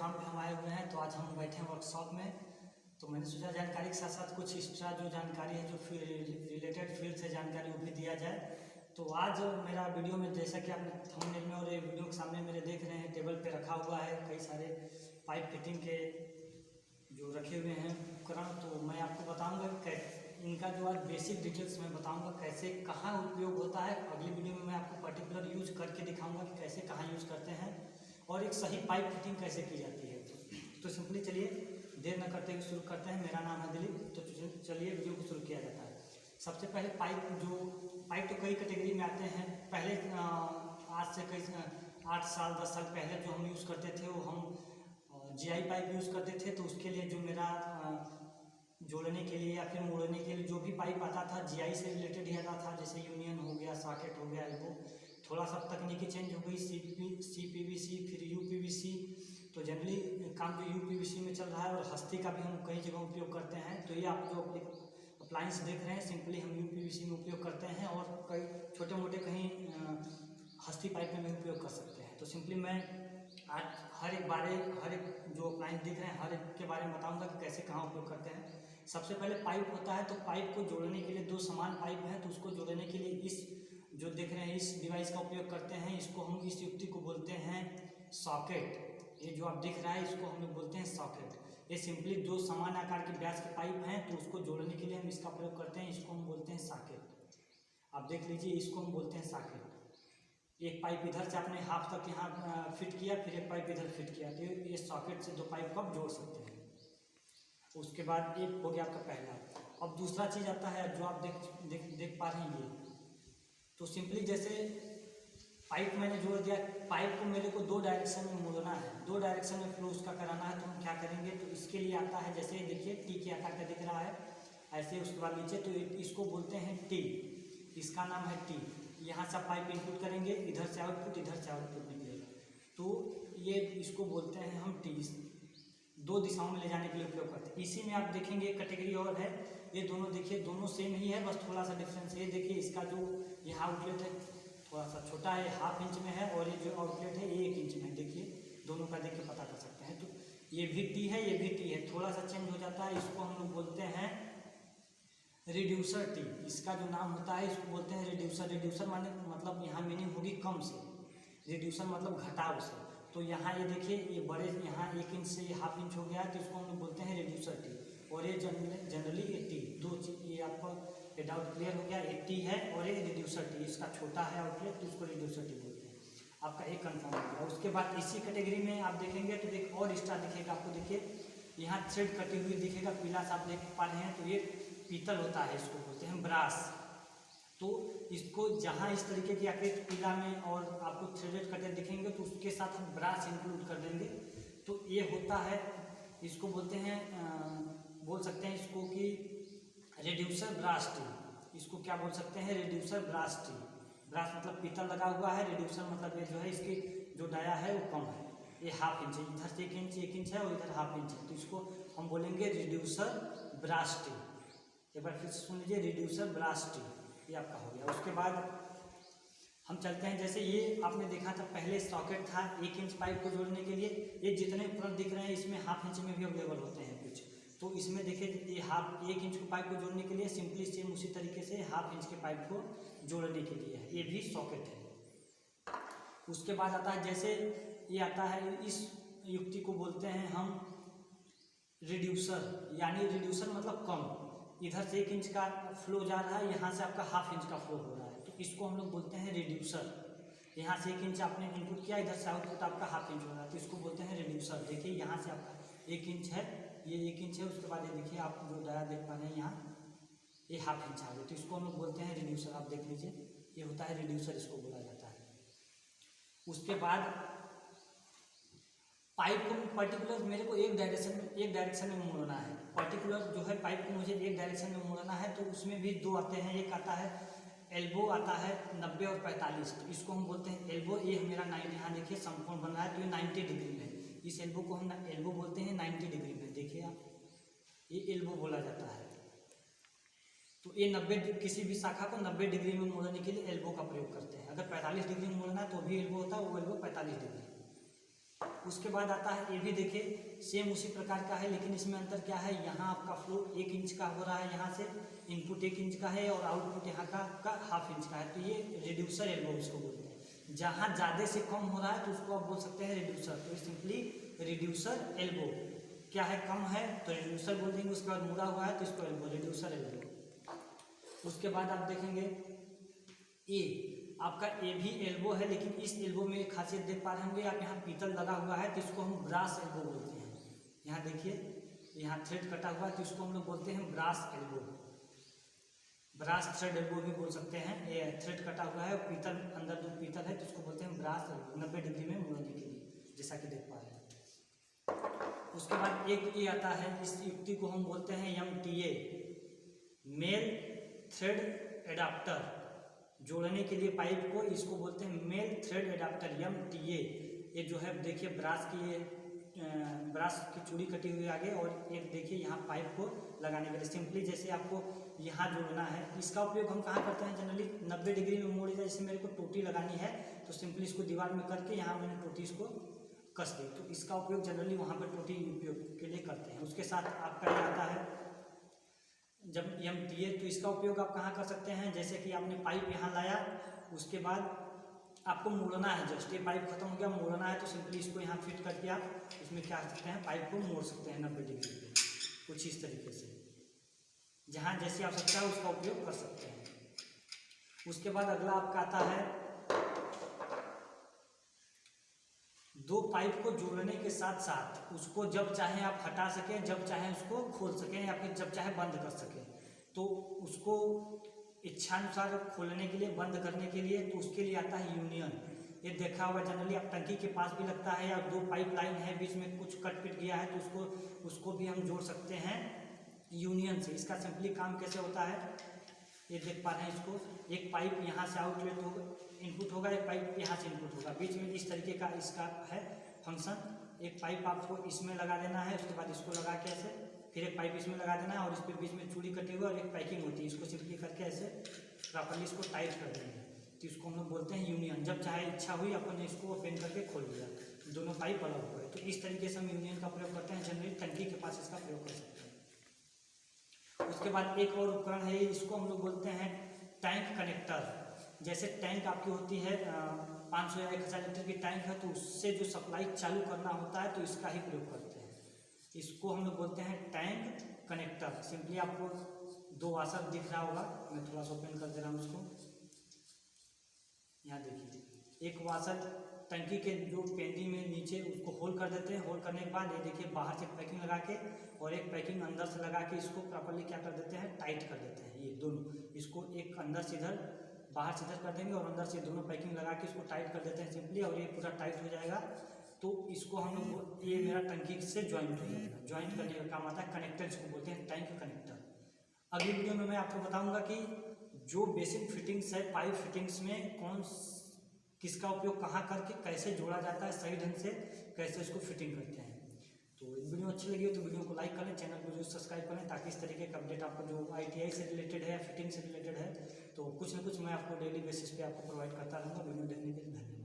Platform पे हम आए हुए हैं। तो आज हम बैठे हैं वर्कशॉप में। तो मैंने सोचा जानकारी के साथ साथ कुछ एक्स्ट्रा जो जानकारी है, जो रिलेटेड फील्ड से जानकारी वो भी दिया जाए। तो आज मेरा वीडियो में, जैसा कि आप थंबनेल में और ये वीडियो के सामने मेरे देख रहे हैं, टेबल पे रखा हुआ है कई सारे पाइप फिटिंग के जो रखे हुए हैं उपकरण। तो मैं आपको बताऊंगा कैसे इनका जो आज बेसिक डिटेल्स मैं बताऊंगा, कैसे कहाँ उपयोग होता है। अगली वीडियो में मैं आपको पर्टिकुलर यूज करके दिखाऊंगा कि कैसे कहाँ यूज़ करते हैं और एक सही पाइप फिटिंग कैसे की जाती है। तो सिंपली चलिए देर न करते हुए शुरू करते हैं। मेरा नाम है दिलीप। तो चलिए वीडियो को शुरू किया जाता है। सबसे पहले पाइप तो कई कैटेगरी में आते हैं। पहले आज से कई 8 साल 10 साल पहले जो हम यूज़ करते थे वो हम GI पाइप यूज़ करते थे। तो उसके लिए जो मेरा जोड़ने के लिए या फिर मोड़ने के लिए जो भी पाइप आता था GI से रिलेटेड ही आता था, जैसे यूनियन हो गया, सॉकेट हो गया। एल्बो थोड़ा सा तकनीकी चेंज हो गई, CPVC फिर UPVC। तो जनरली काम जो UPVC में चल रहा है, और हस्ती का भी हम कई जगह उपयोग करते हैं। तो ये आप जो अप्लायंस देख रहे हैं सिंपली हम UPVC में उपयोग करते हैं, और कई छोटे मोटे कहीं हस्ती पाइप में भी उपयोग कर सकते हैं। तो सिंपली मैं आज हर एक जो अप्लायंस दिख रहे हैं हर एक के बारे में बताऊंगा कि कैसे कहाँ उपयोग करते हैं। सबसे पहले पाइप होता है। तो पाइप को जोड़ने के लिए दो समान पाइप हैं, तो उसको जोड़ने के लिए इस जो देख रहे हैं इस डिवाइस का उपयोग करते हैं। इसको हम इस युक्ति को बोलते हैं सॉकेट। ये जो आप दिख रहा है इसको हम लोग बोलते हैं सॉकेट। ये सिंपली दो समान आकार के व्यास के पाइप हैं, तो उसको जोड़ने के लिए हम इसका प्रयोग करते हैं। इसको हम बोलते हैं सॉकेट। आप देख लीजिए, इसको हम बोलते हैं सॉकेट। एक पाइप इधर से आपने हाफ तक यहाँ फिट किया, फिर एक पाइप इधर फिट किया, तो ये सॉकेट से दो पाइप को आप जोड़ सकते हैं। उसके बाद एक हो गया आपका पहला। अब दूसरा चीज़ आता है जो आप देख पा रहे हैं ये। तो सिंपली जैसे पाइप मैंने जोड़ दिया, पाइप को मेरे को दो डायरेक्शन में मोड़ना है, दो डायरेक्शन में फ्लो उसका कराना है। तो हम क्या करेंगे, तो इसके लिए आता है, जैसे देखिए टी के आकार का दिख रहा है ऐसे, उसके बाद नीचे, तो इसको बोलते हैं टी। इसका नाम है टी। यहाँ से पाइप इनपुट करेंगे, इधर से आउटपुट, इधर से आउटपुट निकलेगा। तो ये इसको बोलते हैं हम टी। दो दिशाओं में ले जाने के लिए उपयोग करते हैं। इसी में आप देखेंगे एक कैटेगरी और है। ये दोनों देखिए, दोनों सेम ही है, बस थोड़ा सा डिफरेंस है। ये देखिए इसका जो यहाँ आउटलेट है थोड़ा सा छोटा है, 1/2 इंच में है, और ये जो आउटलेट है ये 1 इंच में है। देखिए दोनों का देख के पता कर सकते हैं। तो ये भी टी है, ये भी टी है, थोड़ा सा चेंज हो जाता है। इसको हम लोग बोलते हैं रिड्यूसर टी। इसका जो नाम होता है इसको बोलते हैं रिड्यूसर। रिड्यूसर माने मतलब यहाँ मीनिंग होगी कम से, रिड्यूसर मतलब घटाव से। तो यहाँ ये देखिए, ये बड़े यहाँ 1 इंच से ये 1/2 इंच हो गया, तो इसको हम लोग बोलते हैं रिड्यूसर टी। और ये जनरली ये टी, दो चीज ये आपको ये डाउट क्लियर हो गया। ये टी है और ये रिड्यूसर टी। इसका छोटा है आउटलेट, तो इसको रिड्यूसर टी बोलते हैं। आपका एक कन्फर्म हो गया। उसके बाद इसी कैटेगरी में आप देखेंगे तो एक और एक्स्ट्रा दिखेगा आपको। देखिए यहाँ थ्रेड कटी हुई दिखेगा, पीला सा आप देख पा रहे हैं। तो ये पीतल होता है, इसको बोलते हैं ब्रास। तो इसको जहाँ इस तरीके की आकृति पीला में और आपको थ्रेडेड कटे दिखेंगे, तो उसके साथ हम ब्रास इंक्लूड कर देंगे। तो ये होता है, इसको बोलते हैं बोल सकते हैं इसको कि रिड्यूसर ब्रास टी। इसको क्या बोल सकते हैं, रिड्यूसर ब्रास टी। ब्रास मतलब पीतल लगा हुआ है, रिड्यूसर मतलब ये जो है इसकी जो डाया है वो कम है। ये 1/2 इंच है, इधर से 1 इंच है और इधर 1/2 इंच है। तो इसको हम बोलेंगे रिड्यूसर ब्रास टी। एक बार फिर सुन लीजिए, रिड्यूसर ब्रास टी, ये आपका हो गया। उसके बाद हम चलते हैं, जैसे ये आपने देखा था पहले सॉकेट था 1 इंच पाइप को जोड़ने के लिए। ये जितने उपकरण दिख रहे हैं इसमें 1/2 इंच में भी अवेलेबल होते हैं कुछ। तो इसमें देखिए ये 1 इंच को पाइप को जोड़ने के लिए सिंपली सेम उसी तरीके से 1/2 इंच के पाइप को जोड़ने के लिए है, ये भी सॉकेट है। उसके बाद आता है, जैसे ये आता है, इस युक्ति को बोलते हैं हम रिड्यूसर। यानी रिड्यूसर मतलब कम, इधर से 1 इंच का फ्लो जा रहा है, यहाँ से आपका 1/2 इंच का फ्लो हो रहा है, तो इसको हम लोग बोलते हैं रिड्यूसर। यहाँ से 1 इंच आपने इनपुट किया, इधर से आउटपुट आपका 1/2 इंच हो रहा है, तो इसको बोलते हैं रिड्यूसर। देखिए यहाँ से आपका 1 इंच है, ये 1 इंच है। उसके बाद ये देखिए आप जो डाया देख पा रहे हैं यहाँ ये 1/2 इंच आ गया, तो इसको हम लोग बोलते हैं रिड्यूसर। आप देख लीजिए ये होता है रिड्यूसर, इसको बोला जाता है। उसके बाद पाइप को पर्टिकुलर मेरे को एक डायरेक्शन में मोड़ना है। पर्टिकुलर जो है पाइप को मुझे एक डायरेक्शन में मोड़ना है, तो उसमें भी दो आते हैं। एक आता है एल्बो, आता है 90 और 45। तो इसको हम बोलते हैं एल्बो। ये मेरा 90, यहाँ देखिए समकोण बन रहा है, तो ये 90 डिग्री में। इस एल्बो को हम एल्बो बोलते हैं 90 डिग्री में। देखिए आप, ये एल्बो बोला जाता है। तो ये 90 किसी भी शाखा को 90 डिग्री में मोड़ने के लिए एल्बो का प्रयोग करते हैं। अगर 45 डिग्री में मोड़ना है तो भी एल्बो होता है, वो एल्बो 45 डिग्री। उसके बाद आता है ये भी देखिए सेम उसी प्रकार का है, लेकिन इसमें अंतर क्या है, यहाँ आपका फ्लो 1 इंच का हो रहा है, यहाँ से इनपुट 1 इंच का है और आउटपुट यहाँ का हाफ इंच का है। तो ये रिड्यूसर एल्बो उसको बोलते हैं। जहाँ ज़्यादा से कम हो रहा है तो उसको आप बोल सकते हैं रिड्यूसर। तो सिंपली रिड्यूसर एल्बो क्या है, कम है तो रिड्यूसर बोल देंगे। उसके बाद मुड़ा हुआ है तो इसको एल्बो, रिड्यूसर एल्बो। उसके बाद आप देखेंगे ए, आपका ए भी एल्बो है, लेकिन इस एल्बो में एक खासियत देख पा रहे होंगे आप, यहाँ पीतल लगा हुआ है तो इसको हम ब्रास एल्बो बोलते हैं। यहाँ देखिए यहाँ थ्रेड कटा हुआ है तो इसको हम लोग बोलते हैं brass elbow, brass thread elbow भी बोल सकते हैं। ये थ्रेड कटा हुआ है, पीतल अंदर जो पीतल है तो उसको बोलते हैं ब्रास एल्बो, 90 डिग्री में मुड़ने के लिए, जैसा कि देख पा रहे हैं। उसके बाद एक ये आता है, इस युक्ति को हम बोलते हैं MTA, मेल थ्रेड एडाप्टर। जोड़ने के लिए पाइप को इसको बोलते हैं मेल थ्रेड एडाप्टर, MTA। ये जो है देखिए ब्रास की चूड़ी कटी हुई आगे, और एक देखिए यहाँ पाइप को लगाने के लिए सिंपली जैसे आपको यहाँ जोड़ना है। इसका उपयोग हम कहाँ करते हैं जनरली, 90 डिग्री में मोड़ दिया। जैसे मेरे को टोटी लगानी है तो सिंपली इसको दीवार में करके यहाँ मैंने टोटी इसको कस दी, तो इसका उपयोग जनरली वहाँ पर टोटी उपयोग के लिए करते हैं। उसके साथ आपका ये आता है जब MTA, तो इसका उपयोग आप कहाँ कर सकते हैं, जैसे कि आपने पाइप यहाँ लाया, उसके बाद आपको मोड़ना है, जस्ट ये पाइप खत्म हो गया, मोड़ना है तो सिंपली इसको यहाँ फिट करके आप इसमें क्या कर सकते हैं, पाइप को मोड़ सकते हैं 90 डिग्री पे, कुछ इस तरीके से। जहाँ जैसी आवश्यकता है उसका उपयोग कर सकते हैं। उसके बाद अगला आपका आता है, दो पाइप को जोड़ने के साथ साथ उसको जब चाहे आप हटा सकें, जब चाहे उसको खोल सकें, या फिर जब चाहे बंद कर सकें। तो उसको इच्छानुसार खोलने के लिए, बंद करने के लिए, तो उसके लिए आता है यूनियन। ये देखा होगा जनरली आप टंकी के पास भी लगता है, या 2 पाइप लाइन है, बीच में कुछ कट पिट गया है तो उसको भी हम जोड़ सकते हैं यूनियन से। इसका सिंपली काम कैसे होता है, ये देख पा रहे हैं, इसको एक पाइप यहाँ से आउटलेट होगा, इनपुट होगा, एक पाइप यहाँ से इनपुट होगा, बीच में इस तरीके का इसका है फंक्शन। एक पाइप आपको इसमें लगा देना है, उसके बाद इसको लगा के ऐसे, फिर एक पाइप इसमें लगा देना है, और इस पर बीच में चूड़ी कटी हुई और एक पैकिंग होती है, इसको सिंपली करके ऐसे प्रॉपर्ली इसको टाइट कर देंगे, तो इसको हम लोग बोलते हैं यूनियन। जब चाहे इच्छा हुई अपन ने इसको ओपन करके खोल दिया, दोनों पाइप अलग हुए, तो इस तरीके से हम यूनियन का प्रयोग करते हैं। जनरली टंकी के पास इसका प्रयोग कर सकते हैं। उसके बाद एक और उपकरण है, इसको हम लोग बोलते हैं टैंक कनेक्टर। जैसे टैंक आपकी होती है 500 या 1000 लीटर की टैंक है, तो उससे जो सप्लाई चालू करना होता है तो इसका ही प्रयोग करते हैं। इसको हम लोग बोलते हैं टैंक कनेक्टर। सिंपली आपको 2 वाशर दिख रहा होगा, मैं थोड़ा सा ओपन कर दे रहा हूँ उसको। यहाँ देखिए एक वाशर टंकी के जो पेंदी में नीचे उसको होल कर देते हैं। होल करने के बाद ये देखिए बाहर से पैकिंग लगा के और एक पैकिंग अंदर से लगा के इसको प्रॉपर्ली क्या कर देते हैं, टाइट कर देते हैं। ये दोनों, इसको एक अंदर से इधर, बाहर से इधर कर देंगे और अंदर से दोनों पैकिंग लगा के इसको टाइट कर देते हैं सिंपली, और ये पूरा टाइट हो जाएगा। तो इसको हम लोग, ये मेरा टंकी से ज्वाइंट हो जाएगा। ज्वाइंट करने का काम आता है कनेक्टर, इसको बोलते हैं टैंक कनेक्टर। अगली वीडियो में मैं आपको बताऊंगा कि जो बेसिक फिटिंग्स है पाइप फिटिंग्स में किसका उपयोग कहाँ करके कैसे जोड़ा जाता है, सही ढंग से कैसे इसको फिटिंग करते हैं। तो वीडियो अच्छी लगी हो तो वीडियो को लाइक करें, चैनल को जो सब्सक्राइब करें, ताकि इस तरीके का अपडेट आपको जो ITI से रिलेटेड है, फिटिंग से रिलेटेड है, तो कुछ ना कुछ मैं आपको डेली बेसिस पे आपको प्रोवाइड करता रहूँगा। वीडियो देखने के लिए धन्यवाद।